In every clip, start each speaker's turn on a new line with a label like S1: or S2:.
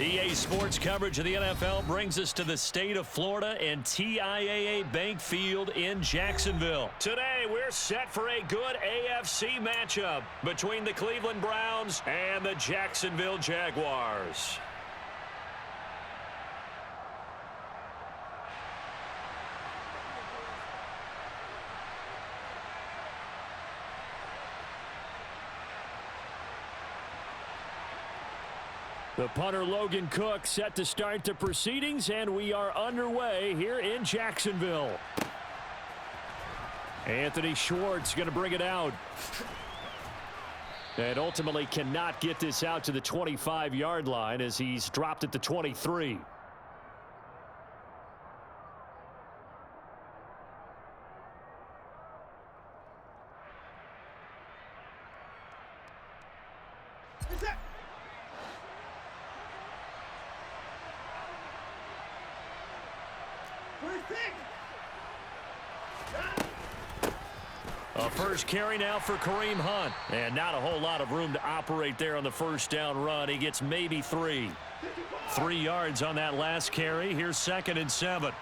S1: EA Sports coverage of the NFL brings us to the state of Florida and TIAA Bank Field in Jacksonville. Today, we're set for a good AFC matchup between the Cleveland Browns and the Jacksonville Jaguars. The punter Logan Cook set to start the proceedings, and we are underway here in Jacksonville. Anthony Schwartz going to bring it out. And ultimately cannot get this out to the 25-yard line as he's dropped at the 23. A first carry now for Kareem Hunt. And not a whole lot of room to operate there on the first down run. He gets maybe 3. 3 yards on that last carry. Here's 2nd and 7.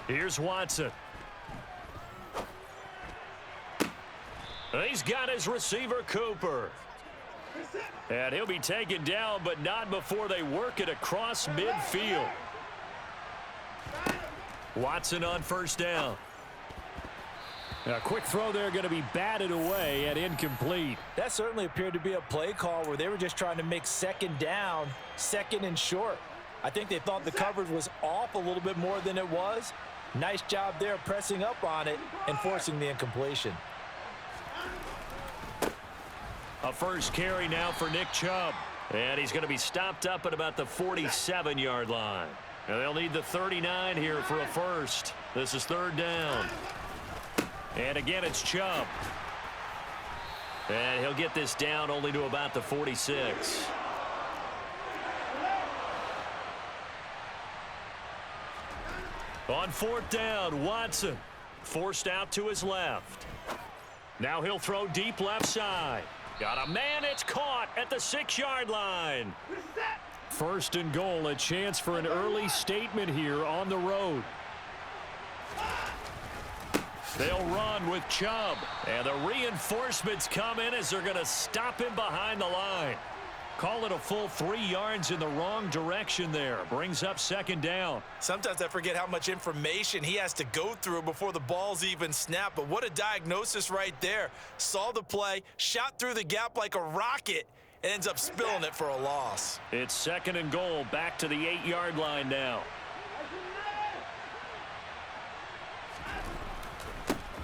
S1: Here's Watson. He's got his receiver, Cooper. And he'll be taken down, but not before they work it across midfield. Watson on first down. A quick throw there going to be batted away and incomplete.
S2: That certainly appeared to be a play call where they were just trying to make 2nd down, 2nd and short. I think they thought the coverage was off a little bit more than it was. Nice job there pressing up on it and forcing the incompletion.
S1: A first carry now for Nick Chubb. And he's going to be stopped up at about the 47-yard line. And they'll need the 39 here for a first. This is 3rd down. And again, it's Chubb. And he'll get this down only to about the 46. On 4th down, Watson forced out to his left. Now he'll throw deep left side. Got a man, it's caught at the 6-yard line. 1st and goal, a chance for an early statement here on the road. They'll run with Chubb. And the reinforcements come in as they're going to stop him behind the line. Call it a full 3 yards in the wrong direction there. Brings up 2nd down.
S2: Sometimes I forget how much information he has to go through before the ball's even snapped. But what a diagnosis right there. Saw the play, shot through the gap like a rocket, and ends up spilling it for a loss.
S1: It's 2nd and goal, back to the 8-yard line now.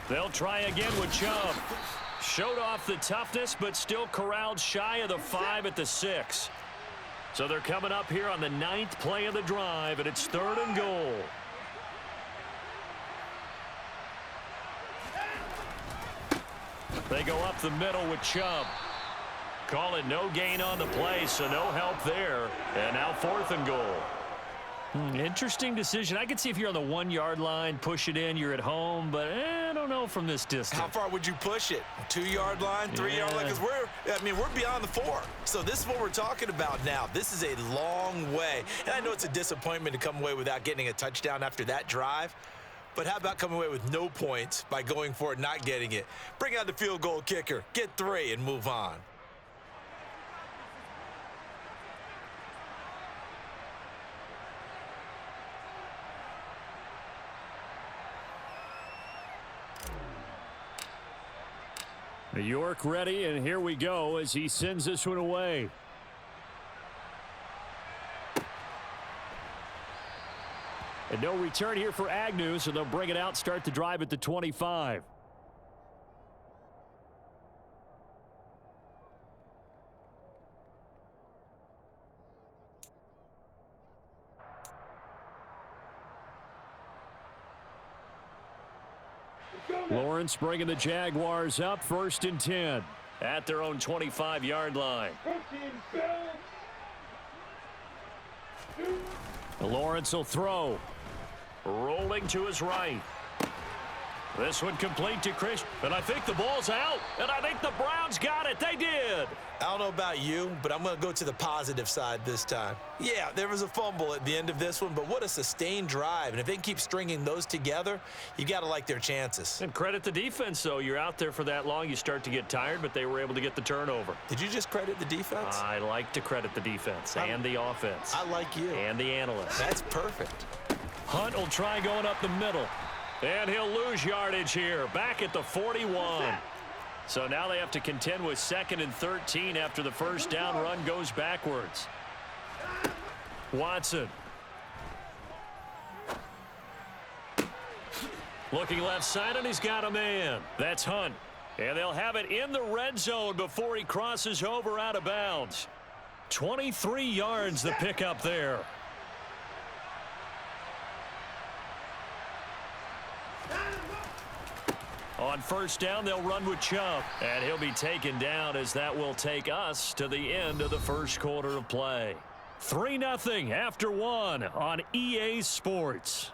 S1: They'll try again with Chubb. Showed off the toughness, but still corralled shy of the 5 at the 6. So they're coming up here on the 9th play of the drive, and it's 3rd and goal. They go up the middle with Chubb. Call it no gain on the play, so no help there. And now 4th and goal. Interesting decision. I could see if you're on the 1-yard line, push it in, you're at home, but I don't know from this distance.
S2: How far would you push it? 2-yard line, 3-yard line? Because we're beyond the 4. So this is what we're talking about now. This is a long way. And I know it's a disappointment to come away without getting a touchdown after that drive. But how about coming away with no points by going for it, not getting it? Bring out the field goal kicker, get 3, and move on.
S1: York ready, and here we go as he sends this one away. And no return here for Agnew, so they'll bring it out, start the drive at the 25. Lawrence bringing the Jaguars up, 1st and 10 at their own 25-yard line. Lawrence will throw. Rolling to his right. This one complete to Chris, and I think the ball's out, and I think the Browns got it. They did.
S2: I don't know about you, but I'm going to go to the positive side this time. Yeah, there was a fumble at the end of this one, but what a sustained drive. And if they can keep stringing those together, you got to like their chances.
S1: And credit the defense, though. You're out there for that long, you start to get tired, but they were able to get the turnover.
S2: Did you just credit the defense?
S1: I like to credit the defense and the offense.
S2: I like you.
S1: And the analysts.
S2: That's perfect.
S1: Hunt will try going up the middle. And he'll lose yardage here, back at the 41. So now they have to contend with 2nd and 13 after the first down run goes backwards. Watson. Looking left side, and he's got a man. That's Hunt. And they'll have it in the red zone before he crosses over out of bounds. 23 yards the pickup there. On first down, they'll run with Chubb. And he'll be taken down as that will take us to the end of the first quarter of play. 3-0 after 1 on EA Sports.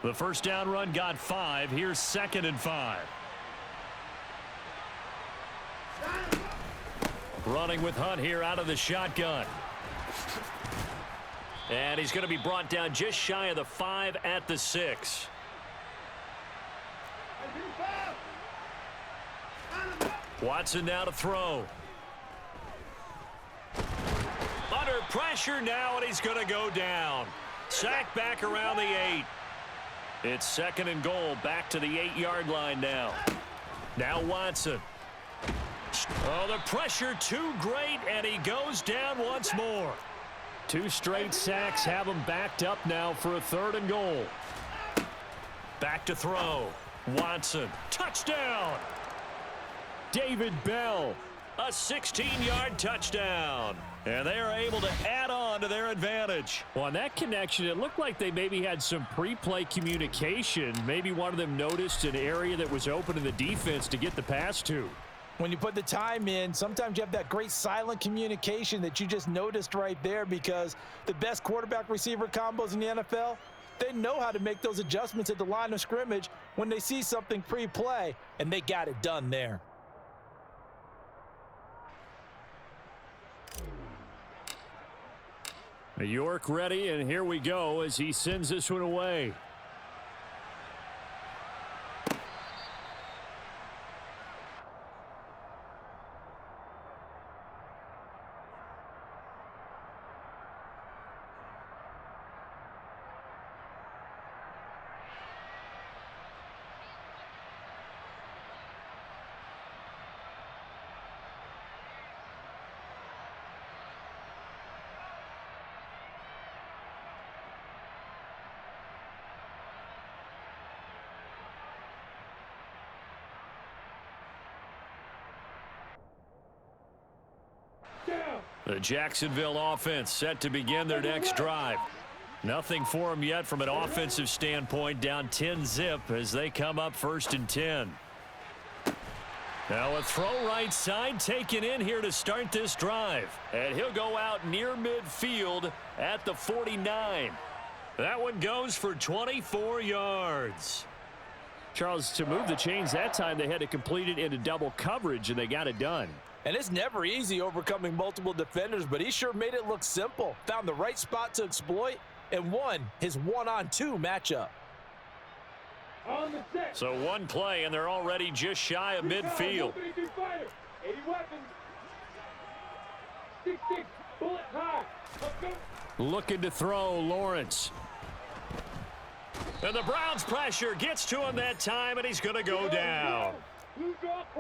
S1: The first down run got 5. Here's 2nd and 5. Running with Hunt here out of the shotgun. And he's going to be brought down just shy of the 5 at the 6. Watson now to throw. Under pressure now, and he's going to go down. Sacked back around the 8. It's 2nd and goal, back to the 8-yard line now. Now Watson. Oh, the pressure too great, and he goes down once more. 2 straight sacks have him backed up now for a 3rd and goal. Back to throw. Watson. Touchdown. David Bell. A 16-yard touchdown. And they are able to add on to their advantage. Well, on that connection, it looked like they maybe had some pre-play communication. Maybe one of them noticed an area that was open in the defense to get the pass to.
S3: When you put the time in, sometimes you have that great silent communication that you just noticed right there, because the best quarterback-receiver combos in the NFL, they know how to make those adjustments at the line of scrimmage when they see something pre-play, and they got it done there.
S1: York ready, and here we go as he sends this one away. The Jacksonville offense set to begin their next drive. Nothing for them yet from an offensive standpoint, down 10-zip as they come up 1st and 10. Now a throw right side taken in here to start this drive. And he'll go out near midfield at the 49. That one goes for 24 yards. Charles, to move the chains that time, they had to complete it into double coverage, and they got it done.
S3: And it's never easy overcoming multiple defenders, but he sure made it look simple. Found the right spot to exploit and won his 1-on-2 matchup.
S1: So one play, and they're already just shy of midfield. Looking to throw, Lawrence. And the Browns' pressure gets to him that time, and he's going to go down.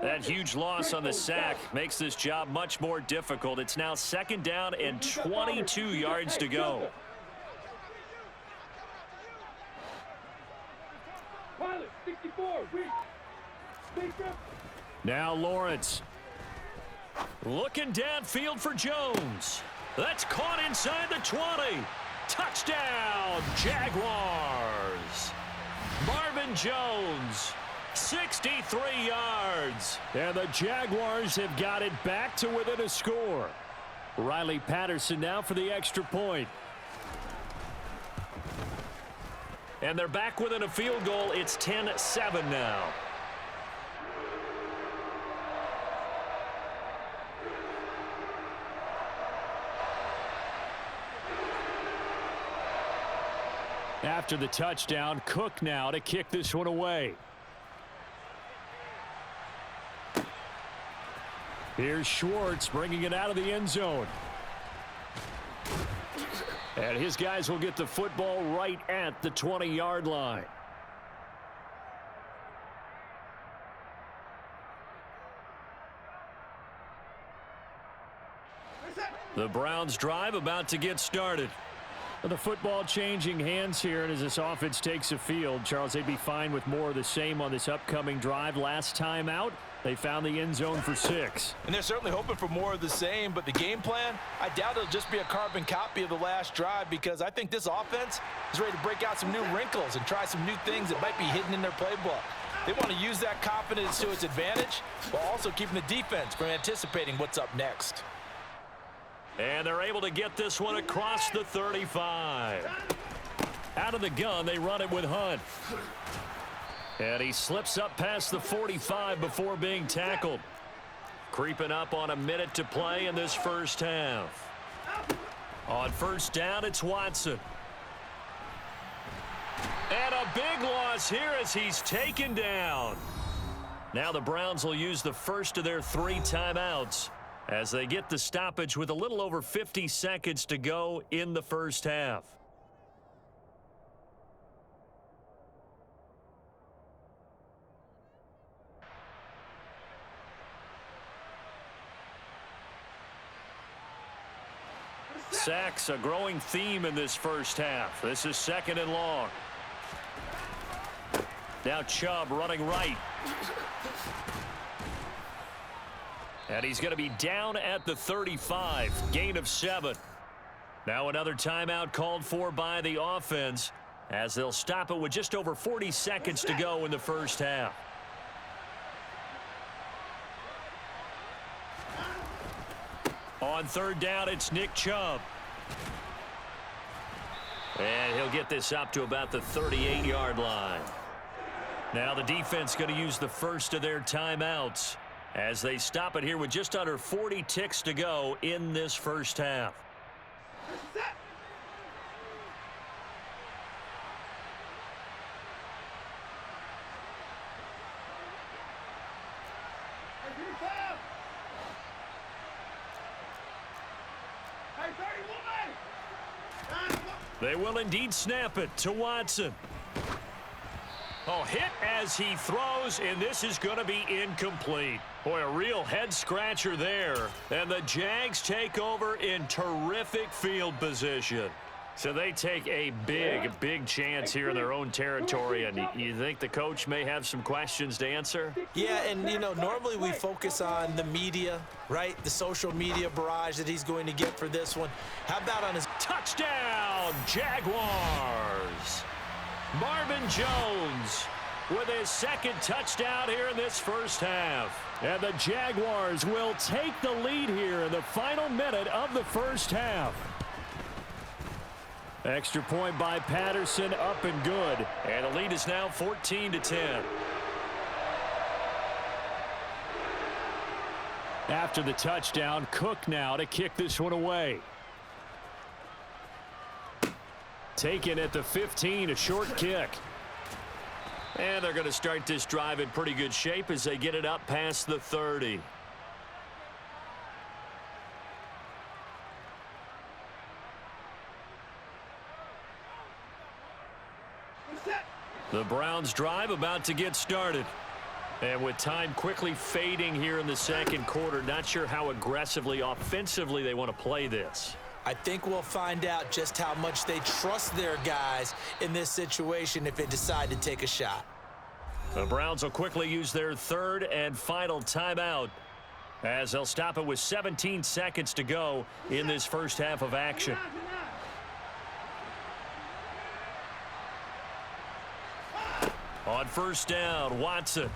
S1: That huge loss on the sack makes this job much more difficult. It's now 2nd down and 22 yards to go. Now Lawrence. Looking downfield for Jones. That's caught inside the 20. Touchdown, Jaguars. Marvin Jones 63 yards. And the Jaguars have got it back to within a score. Riley Patterson now for the extra point. And they're back within a field goal. It's 10-7 now. After the touchdown, Cook now to kick this one away. Here's Schwartz bringing it out of the end zone. And his guys will get the football right at the 20-yard line. The Browns drive about to get started. The football changing hands here, and as this offense takes a field, Charles, they'd be fine with more of the same on this upcoming drive. Last time out, they found the end zone for 6.
S3: And they're certainly hoping for more of the same, but the game plan, I doubt it'll just be a carbon copy of the last drive, because I think this offense is ready to break out some new wrinkles and try some new things that might be hidden in their playbook. They want to use that confidence to its advantage while also keeping the defense from anticipating what's up next.
S1: And they're able to get this one across the 35. Out of the gun, they run it with Hunt. And he slips up past the 45 before being tackled. Creeping up on a minute to play in this first half. On first down, it's Watson. And a big loss here as he's taken down. Now the Browns will use the first of their 3 timeouts as they get the stoppage with a little over 50 seconds to go in the first half. Sacks, a growing theme in this first half. This is 2nd and long. Now Chubb running right. And he's going to be down at the 35. Gain of 7. Now another timeout called for by the offense as they'll stop it with just over 40 seconds to go in the first half. On third down, it's Nick Chubb. And he'll get this up to about the 38-yard line. Now the defense going to use the first of their timeouts as they stop it here with just under 40 ticks to go in this first half. They will indeed snap it to Watson. Oh, hit as he throws, and this is going to be incomplete. Boy, a real head-scratcher there. And the Jags take over in terrific field position. So they take a big chance here in their own territory, and you think the coach may have some questions to answer?
S2: Yeah, and, you know, normally we focus on the media, right? The social media barrage that he's going to get for this one. How about on his
S1: touchdown, Jaguars? Marvin Jones with his 2nd touchdown here in this first half. And the Jaguars will take the lead here in the final minute of the first half. Extra point by Patterson, up and good. And the lead is now 14-10. After the touchdown, Cook now to kick this one away. Taken at the 15, a short kick. And they're going to start this drive in pretty good shape as they get it up past the 30. The Browns drive about to get started. And with time quickly fading here in the second quarter, not sure how aggressively, offensively they want to play this.
S2: I think we'll find out just how much they trust their guys in this situation if they decide to take a shot.
S1: The Browns will quickly use their 3rd and final timeout as they'll stop it with 17 seconds to go in this first half of action. On first down, Watson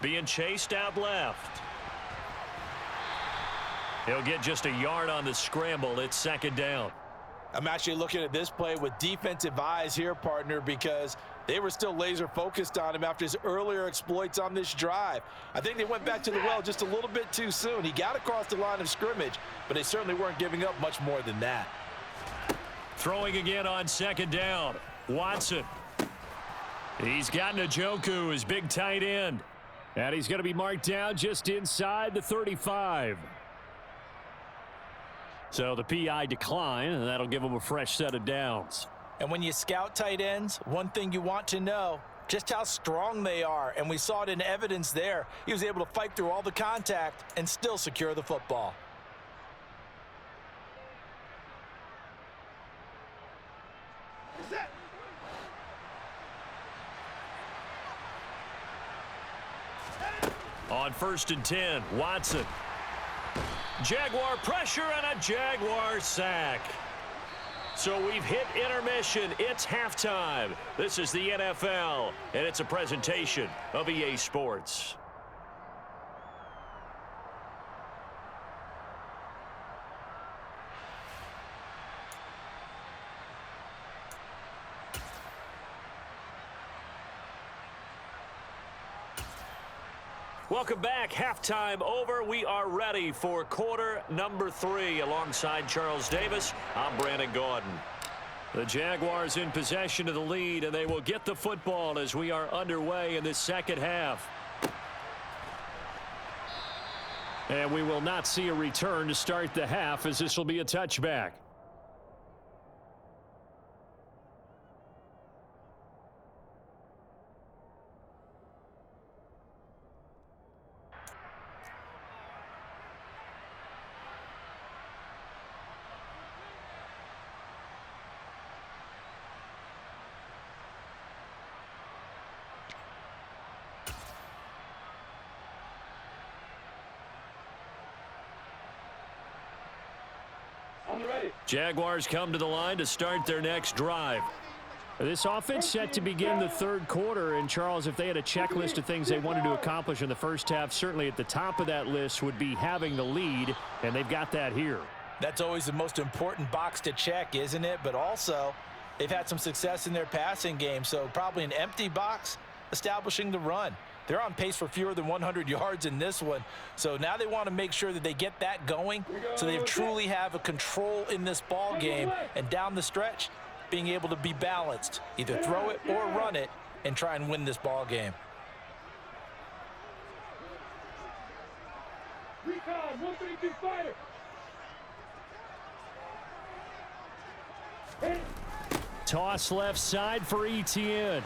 S1: being chased out left. He'll get just a yard on the scramble. It's second down.
S3: I'm actually looking at this play with defensive eyes here, partner, because they were still laser focused on him after his earlier exploits on this drive. I think they went back to the well just a little bit too soon. He got across the line of scrimmage, but they certainly weren't giving up much more than that.
S1: Throwing again on second down. Watson. He's got Njoku, his big tight end. And he's going to be marked down just inside the 35. So the PI decline, and that'll give him a fresh set of downs.
S3: And when you scout tight ends, one thing you want to know, just how strong they are. And we saw it in evidence there. He was able to fight through all the contact and still secure the football.
S1: On first and 10, Watson. Jaguar pressure and a Jaguar sack. So we've hit intermission. It's halftime. This is the NFL, and it's a presentation of EA Sports. Welcome back. Halftime over. We are ready for quarter number 3. Alongside Charles Davis, I'm Brandon Gaudin. The Jaguars in possession of the lead, and they will get the football as we are underway in this second half. And we will not see a return to start the half, as this will be a touchback. Jaguars come to the line to start their next drive. This offense set to begin the third quarter, and Charles, if they had a checklist of things they wanted to accomplish in the first half, certainly at the top of that list would be having the lead, and they've got that here.
S3: That's always the most important box to check, isn't it? But also, they've had some success in their passing game, so probably an empty box establishing the run. They're on pace for fewer than 100 yards in this one. So now they want to make sure that they get that going so they truly have a control in this ball game. And down the stretch, being able to be balanced, either throw it or run it, and try and win this ball game.
S4: Recon, 132 fighter.
S1: Toss left side for Etienne.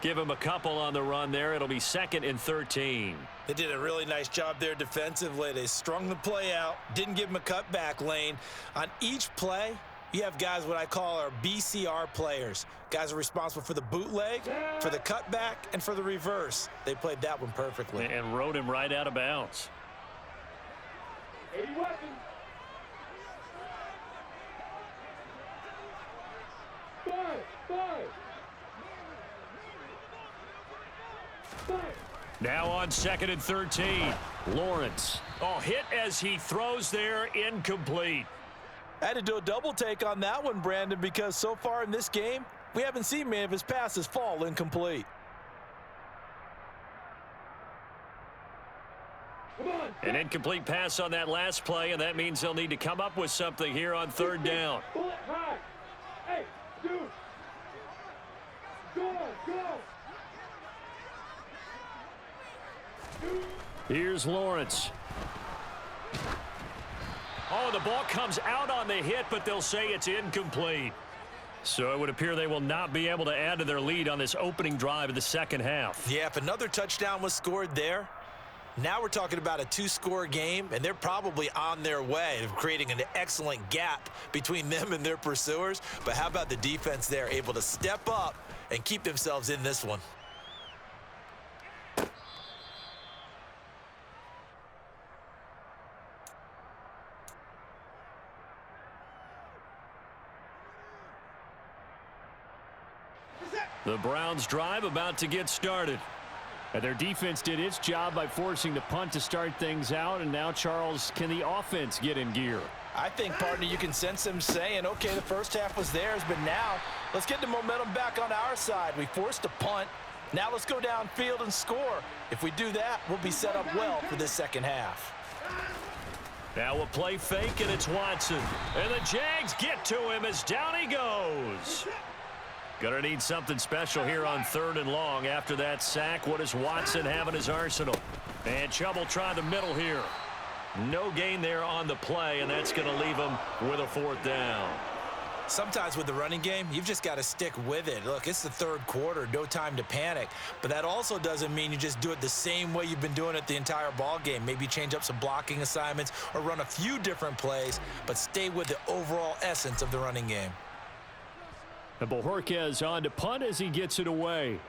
S1: Give him a couple on the run there. It'll be 2nd and 13.
S2: They did a really nice job there defensively. They strung the play out, didn't give him a cutback lane. On each play, you have guys what I call our BCR players. Guys are responsible for the bootleg, for the cutback, and for the reverse. They played that one perfectly.
S1: And rode him right out of bounds.
S4: 80 weapons. Five.
S1: Now on 2nd and 13, Lawrence. Oh, hit as he throws there, incomplete.
S3: I had to do a double take on that one, Brandon, because so far in this game, we haven't seen many of his passes fall incomplete.
S1: An incomplete pass on that last play, and that means they'll need to come up with something here on 3rd down.
S4: Bullet high. Hey, dude. Go.
S1: Here's Lawrence. Oh, the ball comes out on the hit, but they'll say it's incomplete. So it would appear they will not be able to add to their lead on this opening drive of the second half.
S2: Yeah, if another touchdown was scored there, now we're talking about a 2-score game, and they're probably on their way of creating an excellent gap between them and their pursuers. But how about the defense there, able to step up and keep themselves in this one?
S1: The Browns drive about to get started.
S5: And their defense did its job by forcing the punt to start things out. And now, Charles, can the offense get in gear?
S3: I think, partner, you can sense them saying, okay, the first half was theirs, but now let's get the momentum back on our side. We forced a punt. Now let's go downfield and score. If we do that, we'll be set up well for this second half.
S1: Now a play fake, and it's Watson. And the Jags get to him as down he goes. Gonna need something special here on 3rd and long. After that sack, what does Watson have in his arsenal? And Chubb will try the middle here. No gain there on the play, and that's gonna leave him with a 4th down.
S2: Sometimes with the running game, you've just got to stick with it. Look, it's the 3rd quarter, no time to panic. But that also doesn't mean you just do it the same way you've been doing it the entire ball game. Maybe change up some blocking assignments or run a few different plays, but stay with the overall essence of the running game.
S5: And Bojorquez on to punt as he gets it away.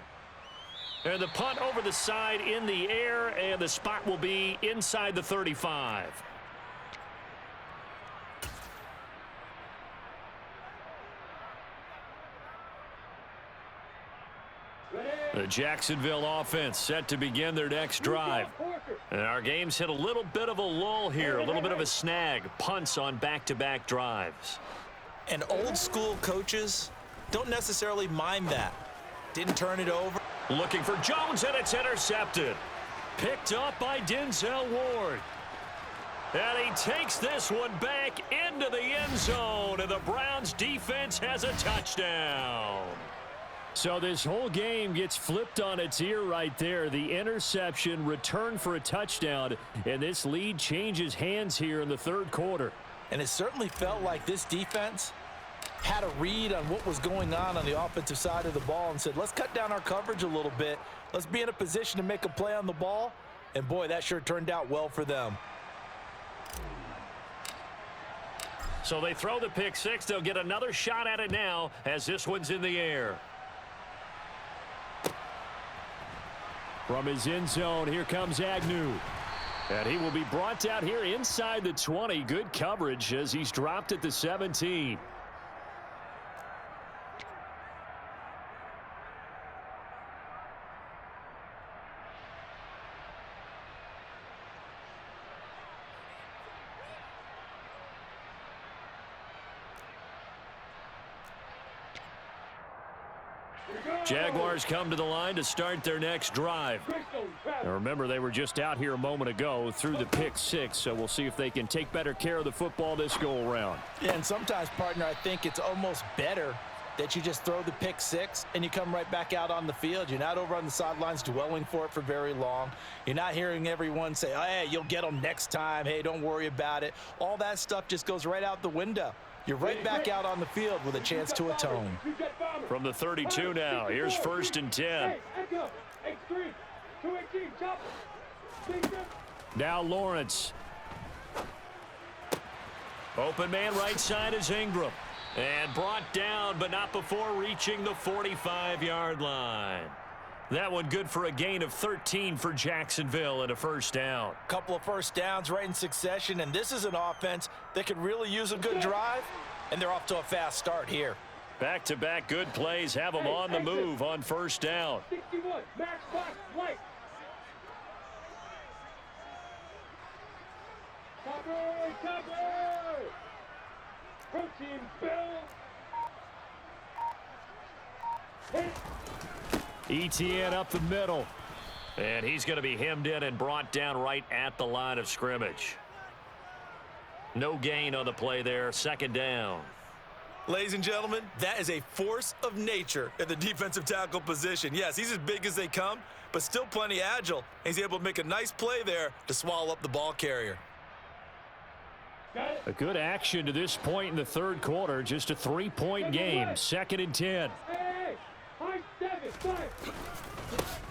S1: And the punt over the side in the air, and the spot will be inside the 35. The Jacksonville offense set to begin their next drive. And our game's hit a little bit of a lull here, a little bit of a snag. Punts on back-to-back drives.
S2: And old school coaches don't necessarily mind that. Didn't turn it over.
S1: Looking for Jones, and it's intercepted. Picked up by Denzel Ward. And he takes this one back into the end zone, and the Browns defense has a touchdown.
S5: So this whole game gets flipped on its ear right there. The interception, return for a touchdown, and this lead changes hands here in the 3rd quarter.
S3: And it certainly felt like this defense had a read on what was going on the offensive side of the ball and said, let's cut down our coverage a little bit. Let's be in a position to make a play on the ball. And, boy, that sure turned out well for them.
S1: So they throw the pick six. They'll get another shot at it now as this one's in the air.
S5: From his end zone, here comes Agnew. And he will be brought down here inside the 20. Good coverage as he's dropped at the 17.
S1: Jaguars come to the line to start their next drive.
S5: Now remember, they were just out here a moment ago through the pick six, so we'll see if they can take better care of the football this go-around.
S3: Yeah, and sometimes, partner, I think it's almost better that you just throw the pick six and you come right back out on the field. You're not over on the sidelines dwelling for it for very long. You're not hearing everyone say, oh, hey, you'll get them next time. Hey, don't worry about it. All that stuff just goes right out the window. You're right back out on the field with a chance to atone.
S1: From the 32 now, here's 1st and 10.
S5: Now Lawrence.
S1: Open man right side is Ingram. And brought down, but not before reaching the 45-yard line. That one good for a gain of 13 for Jacksonville and a 1st down.
S3: Couple of 1st downs right in succession, and this is an offense that could really use a good drive, and they're off to a fast start here.
S1: Back-to-back good plays have them on the move on 1st down.
S4: 61, max box, light. Copper! Protein Bill. Hit.
S1: ETN up the middle. And he's going to be hemmed in and brought down right at the line of scrimmage. No gain on the play there. 2nd down.
S2: Ladies and gentlemen, that is a force of nature at the defensive tackle position. Yes, he's as big as they come, but still plenty agile. He's able to make a nice play there to swallow up the ball carrier.
S5: A good action to this point in the 3rd quarter. Just a 3-point game. 2nd and 10.
S4: Hey, high 7,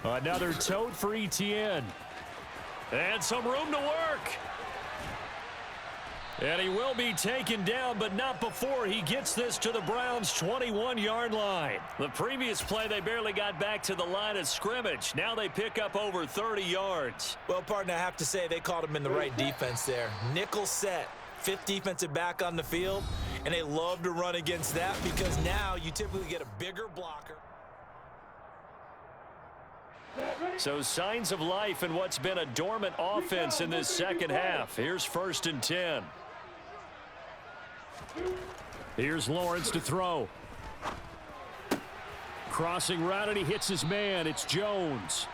S4: 5.
S5: Another tote for ETN.
S1: And some room to work. And he will be taken down, but not before he gets this to the Browns' 21-yard line. The previous play, they barely got back to the line of scrimmage. Now they pick up over 30 yards.
S2: Well, partner, I have to say they called him in the right defense there. Nickel set, 5th defensive back on the field, and they love to run against that because now you typically get a bigger blocker.
S1: So signs of life in what's been a dormant offense in this second half. Here's 1st and 10.
S5: Here's Lawrence to throw. Crossing route, and he hits his man. It's Jones.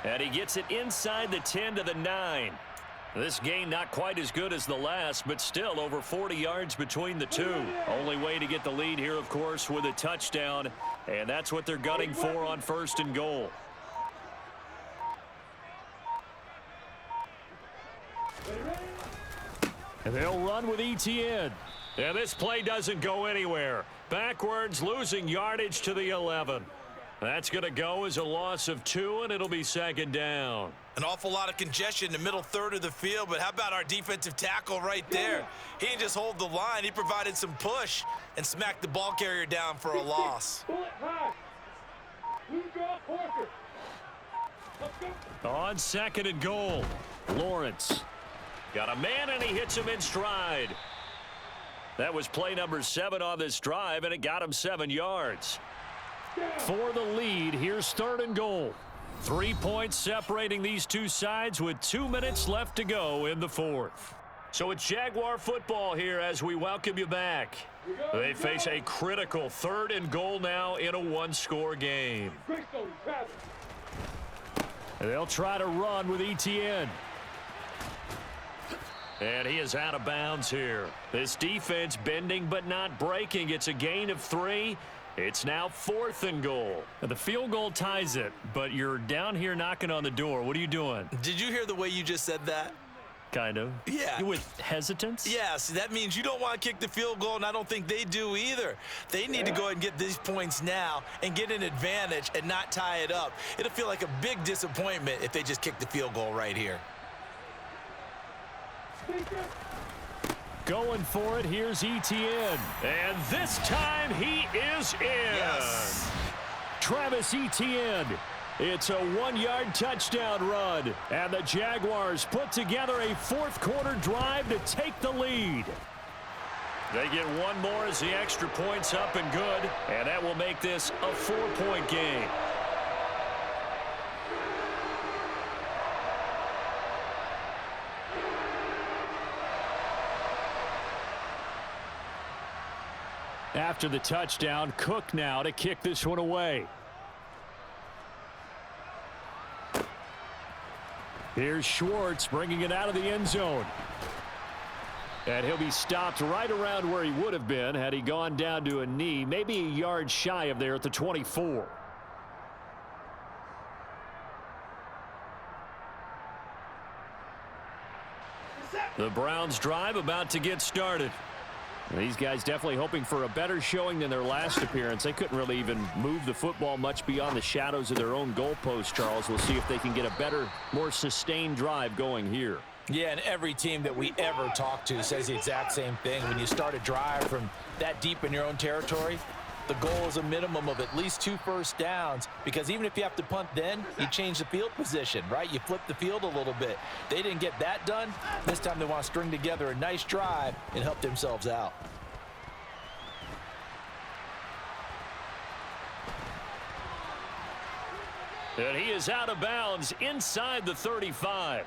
S1: And he gets it inside the 10 to the 9. This gain not quite as good as the last, but still over 40 yards between the two. Only way to get the lead here, of course, with a touchdown. And that's what they're gunning for on 1st and goal.
S5: And they'll run with ETN.
S1: And this play doesn't go anywhere. Backwards, losing yardage to the 11. That's going to go as a loss of 2, and it'll be 2nd down.
S2: An awful lot of congestion in the middle third of the field, but how about our defensive tackle right there? He didn't just hold the line. He provided some push and smacked the ball carrier down for a loss.
S1: On 2nd and goal, Lawrence. Got a man, and he hits him in stride. That was play number 7 on this drive, and it got him 7 yards.
S5: For the lead, here's 3rd and goal.
S1: 3 points separating these two sides with 2 minutes left to go in the 4th. So it's Jaguar football here as we welcome you back. They face a critical 3rd and goal now in a 1-score game.
S5: They'll try to run with ETN.
S1: And he is out of bounds here. This defense bending but not breaking. It's a gain of 3. It's now 4th and goal.
S5: The field goal ties it, but you're down here knocking on the door. What are you doing?
S2: Did you hear the way you just said that?
S5: Kind of.
S2: Yeah.
S5: With hesitance?
S2: Yes, that means you don't want to kick the field goal, and I don't think they do either. They need to go ahead and get these points now and get an advantage and not tie it up. It'll feel like a big disappointment if they just kick the field goal right here.
S5: Going for it, here's ETN.
S1: And this time he is in.
S2: Yes.
S5: Travis Etienne. It's a 1-yard touchdown run. And the Jaguars put together a 4th-quarter drive to take the lead.
S1: They get one more as the extra point's up and good. And that will make this a 4-point game.
S5: After the touchdown, Cook now to kick this one away. Here's Schwartz bringing it out of the end zone. And he'll be stopped right around where he would have been had he gone down to a knee, maybe a yard shy of there at the 24.
S1: The Browns drive about to get started.
S5: These guys definitely hoping for a better showing than their last appearance. They couldn't really even move the football much beyond the shadows of their own goalpost, Charles. We'll see if they can get a better, more sustained drive going here.
S3: Yeah, and every team that we ever talk to says the exact same thing. When you start a drive from that deep in your own territory, the goal is a minimum of at least 2 first downs, because even if you have to punt then, you change the field position, right? You flip the field a little bit. They didn't get that done. This time they want to string together a nice drive and help themselves out.
S1: And he is out of bounds inside the 35.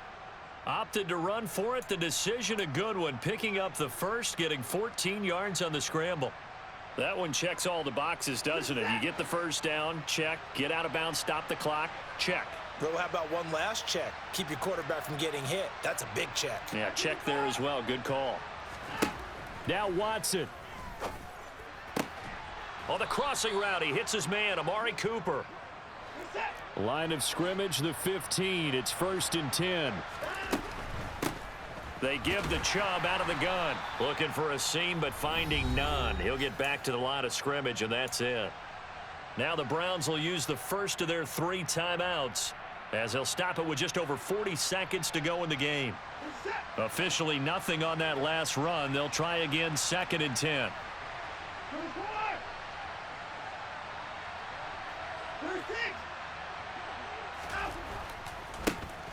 S1: Opted to run for it. The decision a good one. Picking up the first, getting 14 yards on the scramble. That one checks all the boxes, doesn't it? You get the first down, check. Get out of bounds, stop the clock, check.
S3: Bro, how about one last check? Keep your quarterback from getting hit. That's a big check.
S1: Yeah, check there as well. Good call.
S5: Now Watson.
S1: On the crossing route, he hits his man, Amari Cooper.
S5: Line of scrimmage, the 15. It's 1st and 10.
S1: They give the Chubb out of the gun. Looking for a seam, but finding none. He'll get back to the line of scrimmage, and that's it. Now the Browns will use the first of their 3 timeouts, as they'll stop it with just over 40 seconds to go in the game. Officially nothing on that last run. They'll try again 2nd and 10.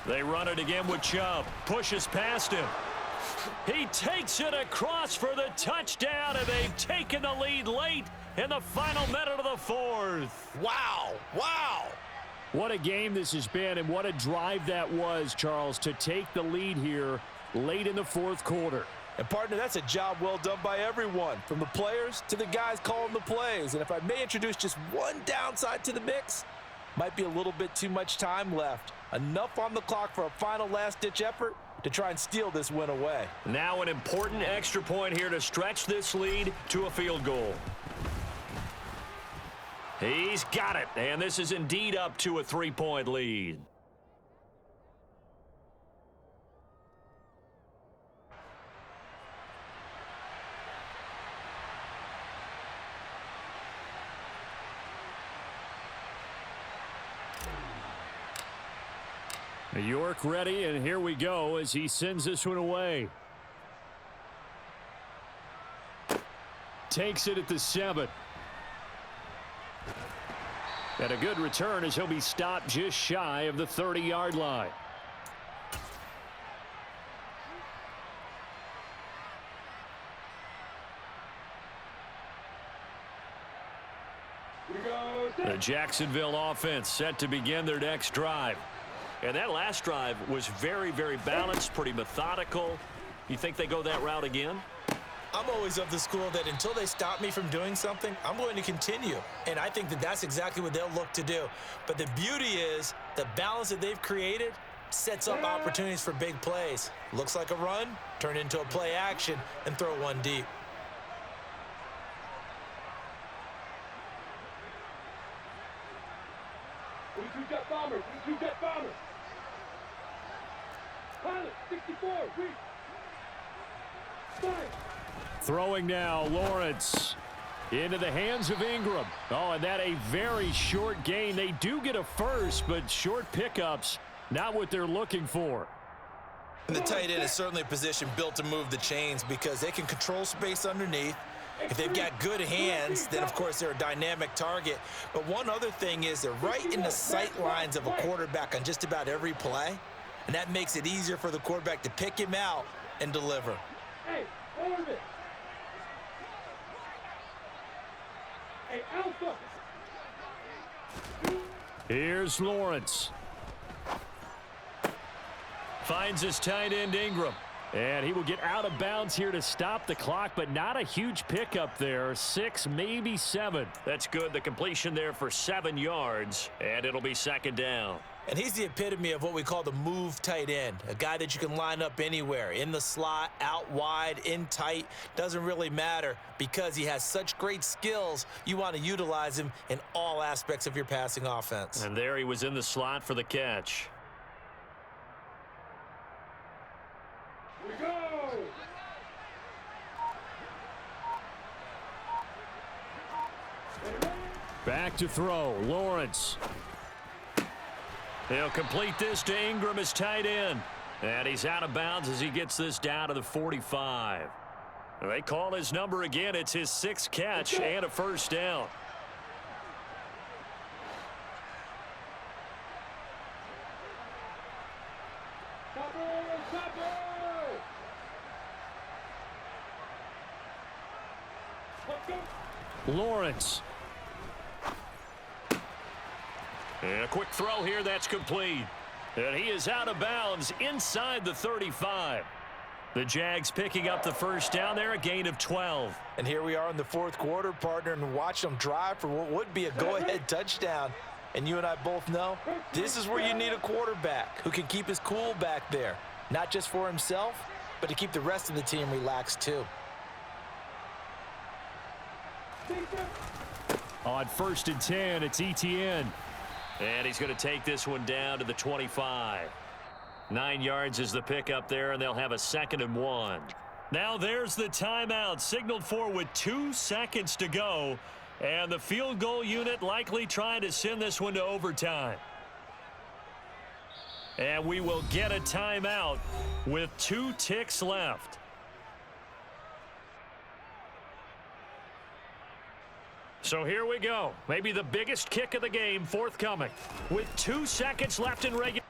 S1: They run it again with Chubb. Pushes past him. He takes it across for the touchdown, and they've taken the lead late in the final minute of the 4th.
S2: Wow. Wow.
S5: What a game this has been, and what a drive that was, Charles, to take the lead here late in the fourth quarter.
S3: And, partner, that's a job well done by everyone, from the players to the guys calling the plays. And if I may introduce just one downside to the mix, might be a little bit too much time left. Enough on the clock for a final last-ditch effort to try and steal this win away.
S1: Now an important extra point here to stretch this lead to a field goal. He's got it, and this is indeed up to a 3-point lead.
S5: York ready, and here we go as he sends this one away. Takes it at the 7. And a good return as he'll be stopped just shy of the 30-yard line. The Jacksonville offense set to begin their next drive. And that last drive was very, very balanced, pretty methodical. You think they go that route again?
S2: I'm always of the school that until they stop me from doing something, I'm going to continue. And I think that that's exactly what they'll look to do. But the beauty is the balance that they've created sets up opportunities for big plays. Looks like a run, turn into a play action, and throw one deep.
S4: Jet bombers, jet bombers. Pilot, 64, reach. Fire.
S5: Throwing now, Lawrence into the hands of Ingram. Oh, and that a very short gain. They do get a first, but short pickups, not what they're looking for.
S2: And the tight end is certainly a position built to move the chains because they can control space underneath. If they've got good hands, then, of course, they're a dynamic target. But one other thing is they're right in the sight lines of a quarterback on just about every play, and that makes it easier for the quarterback to pick him out and deliver.
S4: Hey, orbit. Hey, Alpha.
S5: Here's Lawrence.
S1: Finds his tight end Ingram.
S5: And he will get out of bounds here to stop the clock, but not a huge pickup there. 6, maybe 7.
S1: That's good. The completion there for 7 yards, and it'll be second down.
S2: And he's the epitome of what we call the move tight end, a guy that you can line up anywhere, in the slot, out wide, in tight, doesn't really matter because he has such great skills. You want to utilize him in all aspects of your passing offense.
S1: And there he was in the slot for the catch.
S4: We go.
S5: Back to throw, Lawrence.
S1: He'll complete this to Ingram as tight end. And he's out of bounds as he gets this down to the 45. They call his number again. It's his 6th catch and a first down.
S5: Lawrence.
S1: And a quick throw here, that's complete. And he is out of bounds inside the 35. The Jags picking up the first down there, a gain of 12.
S3: And here we are in the fourth quarter, partner, and watch them drive for what would be a go-ahead touchdown. And you and I both know this is where you need a quarterback who can keep his cool back there, not just for himself, but to keep the rest of the team relaxed too.
S5: On 1st and 10, it's ETN.
S1: And he's going to take this one down to the 25. 9 yards is the pickup there, and they'll have a 2nd and 1. Now there's the timeout, signaled for with 2 seconds to go. And the field goal unit likely trying to send this one to overtime. And we will get a timeout with 2 ticks left. So here we go. Maybe the biggest kick of the game forthcoming. With 2 seconds left in regulation.